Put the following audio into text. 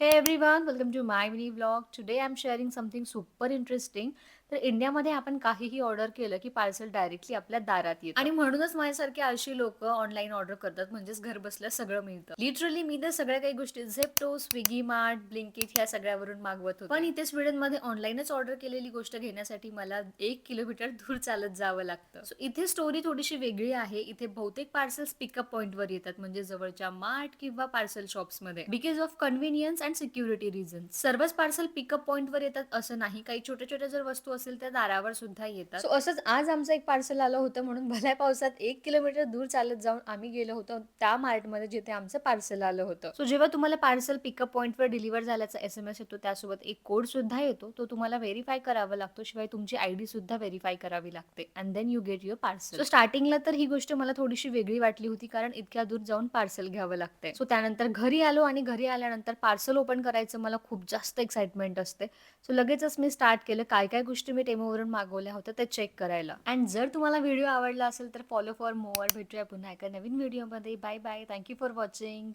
Hey everyone, welcome to my mini vlog. Today I'm sharing something super interesting. तर इंडियामध्ये आपण काहीही order केलं की पार्सल डायरेक्टली आपल्या दारात येतं आणि म्हणूनच माझ्यासारखे अशी लोक ऑनलाईन ऑर्डर करतात म्हणजेच घर बसल्या सगळं मिळतं. लिटरली मी तर सगळ्या काही गोष्टी झेप्टो, स्विगी मार्ट, ब्लिंकिट ह्या सगळ्यावरून मागवत होते. पण इथे स्वीडनमध्ये ऑनलाईनच ऑर्डर केलेली गोष्ट घेण्यासाठी मला 1 किलोमीटर दूर चालत जावं लागतं. सो इथे स्टोरी थोडीशी वेगळी आहे. इथे बहुतेक पार्सल्स पिकअप पॉइंटवर येतात म्हणजे जवळच्या मार्ट किंवा पार्सल शॉप्समध्ये because of convenience and security reason. सर्वच पार्सल पिकअप पॉइंटवर येतात असं नाही. काही छोट्या छोट्या जर वस्तू असेल त्या दारावर सुद्धा येतात. सो असंच आज आमचं एक पार्सल आलं होतं म्हणून भल्या पावसात 1 किलोमीटर दूर चालत जाऊन आम्ही गेलो होतो त्या मार्टमध्ये जिथे आमचं पार्सल आलं होतं. सो जेव्हा तुम्हाला पार्सल पिकअप पॉइंटवर डिलिव्हर झाल्याचा SMS येतो त्यासोबत एक कोड सुद्धा येतो. तो तुम्हाला व्हेरीफाय करावा लागतो. शिवाय तुमची आयडी सुद्धा व्हेरीफाय करावी लागते and then you get your parcel. So स्टार्टिंगला तर ही गोष्ट मला थोडीशी वेगळी वाटली होती कारण इतक्या दूर जाऊन पार्सल घ्यावं लागतंय. सो त्यानंतर घरी आलो आणि घरी आल्यानंतर पार्सल ओपन करायचं मला खूप जास्त एक्साइटमेंट असते. सो लगेचच मी स्टार्ट केलं काय-काय गोष्टी मी टेमोवरून मागवल्या होत्या ते चेक करायला. अँड जर तुम्हाला व्हिडिओ आवडला असेल तर फॉलो फॉर मोअर. भेटूया पुन्हा एका नवीन व्हिडिओमध्ये. Bye bye. Thank you for watching.